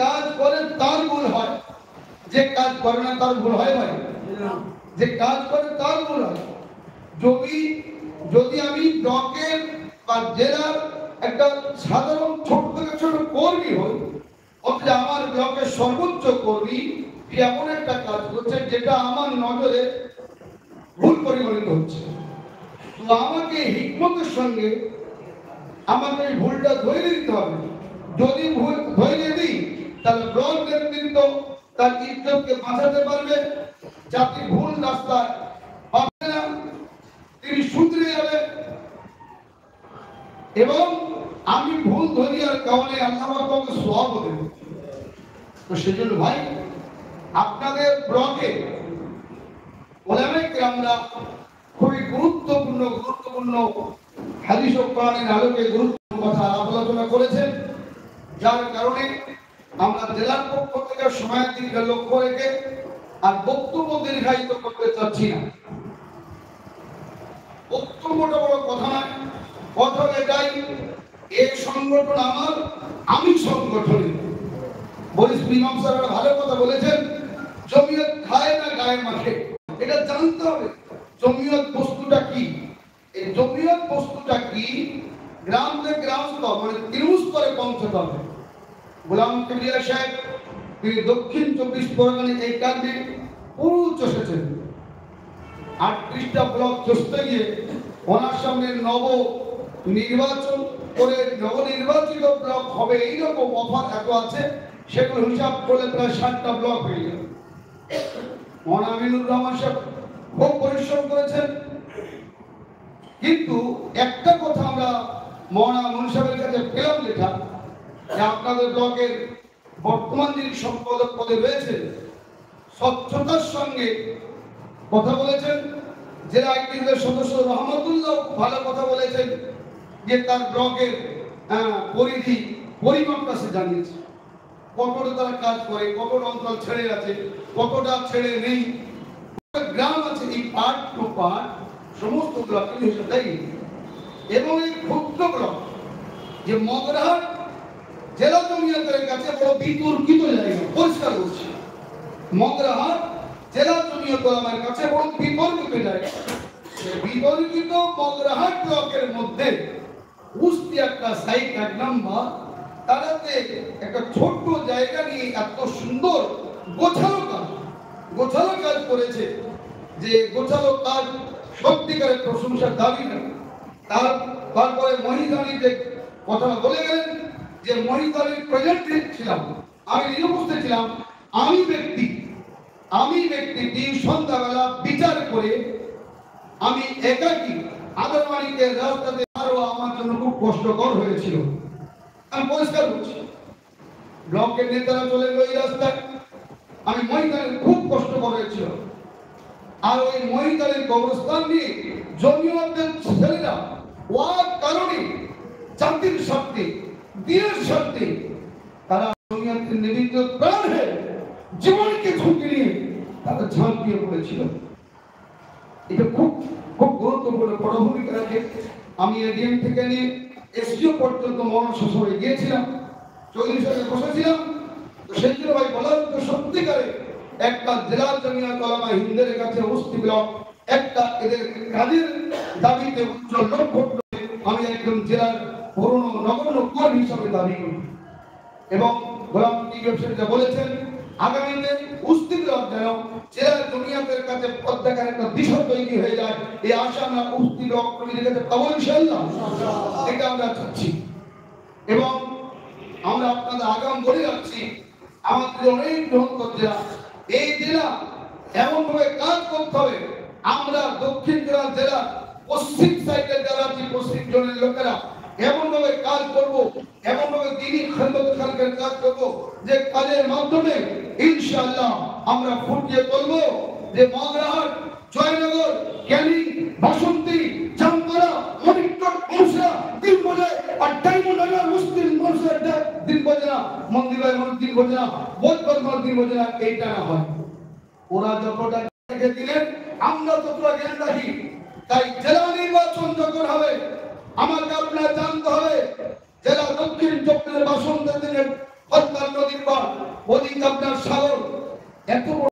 কাজ করে তার ভুল হয়, যে কাজ করে না তার ভুল হয় ভাই? যে কাজ করে তার ভুল হয়। যদি আমি ব্লকের বা জেলার একটা সাধারণ ছোট থেকে ছোট কর্মী হই, অথচ আমার ব্লকের সর্বোচ্চ কর্মী এমন একটা কাজ করছে যেটা আমার নজরে ভুল পরিগণিত হচ্ছে, তো আমাকে হিকমতের সঙ্গে আমাকে এই ভুলটা ধরে দিতে হবে। যদি ভুল ধরে দিই তাহলে ব্লক নেতৃত্ব তার ইজ্জতকে বাঁচাতে পারবে, জাতি ভুল রাস্তায় পাবে না, তিনি শুধরে যাবে। এবং আমি ভুল ধরিয়ার কারণে আল্লাহ আমাকে সওয়াব দেবে। তো সেজন্য ভাই আপনাদের ব্লকে ওলামায়ে কেরামরা খুবই গুরুত্বপূর্ণ হাদিস ও কোরআনের আলোকে গুরুত্বপূর্ণ কথা আলোচনা করেছেন, যার কারণে আমরা জেলার পক্ষ থেকে সময়ের দিকে লক্ষ্য রেখে আর বক্তব্য দীর্ঘায়িত করতে চাচ্ছি না। বক্তব্যটা বড় কথা নয়, কথা এটাই এই সংগঠন আমার, আমি সংগঠনে বলিস ইমাম সাহেব ভালো কথা বলেছেন, জমিয়ত খায় না গায়ে মাখে, এটা জানতে হবে জমিয়ত বস্তুটা কি। এই জমিয়ত বস্তুটা কি গ্রাম থেকে গ্রাম স্তর মানে তৃণমূল স্তরে পৌঁছতে হবে। গোলাম কিবরিয়া সাহেব তিনি দক্ষিণ 24 পরগনায় এই কাজে পুরো চষেছেন। 38টা ব্লক চষতে গিয়ে ওনার সামনে নবনির্বাচিত ব্লক হবে এইরকম অফার এত আছে, সেগুলো হিসাব করলে প্রায় 60টা ব্লক হয়ে যাবে। মৌলানা আমিনুর রহমান সাহেব খুব পরিশ্রম করেছেন, কিন্তু একটা কথা আমরা মৌলানা আমিনুর সাহেবের কাছে পেলাম লেখা যে আপনাদের ব্লকের বর্তমান যিনি সম্পাদক পদে রয়েছেন স্বচ্ছতার সঙ্গে কথা বলেছেন। জেলা আইনজীবীদের সদস্য রহমতুল্লাহ ভালো কথা বলেছেন যে তার ব্লকের পরিধি পরিমাপটা সে জানিয়েছে, কতটা তারা কাজ করে, কতটা অঞ্চল ছেড়ে আছে, কতটা ছেড়ে নেই, গ্রাম আছে, এই পার্ট টু পার্ট সমস্ত ব্লকের হিসেবে দেয়। এবং এই ক্ষুদ্র ব্লক যে মগরাহাট জেলা জমিয়তের কাছে বড় বিতর্কিত জায়গা, পরিষ্কার করছি, মগরাহাট জেলা জমিয়ত আমার কাছে বড় বিতর্কিত জায়গা। বিতর্কিত মগরাহাট ব্লকের মধ্যে উস্তি একটা সাইট 1 নম্বর, তারাতে একটা ছোট্ট জায়গা নিয়ে এত সুন্দর গোছালো কাজ করেছে যে গোছালো কাজ সত্যিকারের প্রশংসার দাবি না। তারপরে মহিদানিতে কথা বলে গেলেন যে মহিদানির প্রেজেন্ট ছিলাম, আমি নিজে উপস্থিত ছিলাম, আমি ব্যক্তি সন্ধ্যাবেলা বিচার করে আমি একাকী আদরবাড়িতে রাস্তাতে আরো আমার জন্য খুব কষ্টকর হয়েছিল। আমি পরিষ্কার করছি, ব্লকের নেতারা চলে গেল এই রাস্তায়, আমি মহিদানের খুব কষ্টকর হয়েছিল। আর ওই মহিদানের কবরস্থান নিয়ে জমিয়তের ছেলেরা ওয়ার কারণে জাতির স্বার্থে দিনের স্বার্থে তারা জমিয়তের নিবেদিত প্রাণ হয়ে জীবনকে ঝুঁকি নিয়ে তারা ঝাঁপিয়ে পড়েছিল। এটা খুব গুরুত্বপূর্ণ বড় ভূমিকা রাখে। আমি এডিএম থেকে নিয়ে এসডিও পর্যন্ত মৌলানা শ্বশুরে গিয়েছিলাম, চৌধুরী সাহেব বসেছিলাম। তো সেই জন্য ভাই বলার তো সত্যিকারে একটা জেলা জমিয়ত ওলামা হিন্দের কাছে উস্তি ব্লক একটা এদের কাজের দাবিতে উজ্জ্বল লক্ষ্য আমি একজন জেলার পুরনো নগণ্য কর্মী হিসাবে দাবি করি। এবং গোলাম কিবরিয়া বলেছেন আগামীতে উস্তি ব্লক যেন জেলার জমিয়তের কাছে প্রত্যেকের একটা দিশা তৈরি হয়ে যায়, এই আশা আমরা উস্তি ব্লক কমিটির কাছে পাবো ইনশাআল্লাহ, এটা আমরা চাচ্ছি। এবং আমরা আপনাদের আগাম বলে রাখছি আমাদের অনেক বৃহত্তর জেলা, এই জেলা এমন ভাবে কাজ করতে হবে, আমরা দক্ষিণ জেলা পশ্চিম সাইডে যারা আছে পশ্চিম জোনের লোকেরা এমন ভাবে কাজ করব, এমন ভাবে দিনই খেদমত খালকের কাজ করব যে কাজের মাধ্যমে ইনশাআল্লাহ আমরা ফুটিয়ে তুলব যে মগরাহাট, জয়নগর, ক্যানিং, বাসন্তী, জামতলা, মনিকটক, মৌসা, দিনবজা আর ডায়মন্ডনগর মুসলিম মানুষের দিনবজা মন্দিরের মানুষ দিনবজা বোধবর্মর দিনবজা এইটা না হয়। ওরা যতটা রেখে দিলেন আমরা ততটা জ্ঞান রাখি। তাই জেলা নির্বাচন যখন হবে আমাকে আপনার জানতে হবে জেলা দক্ষিণ চব্বিশের বাসন্তের দিনের পদ্মা নদীর পার, ওদিকে আপনার সাগর, এত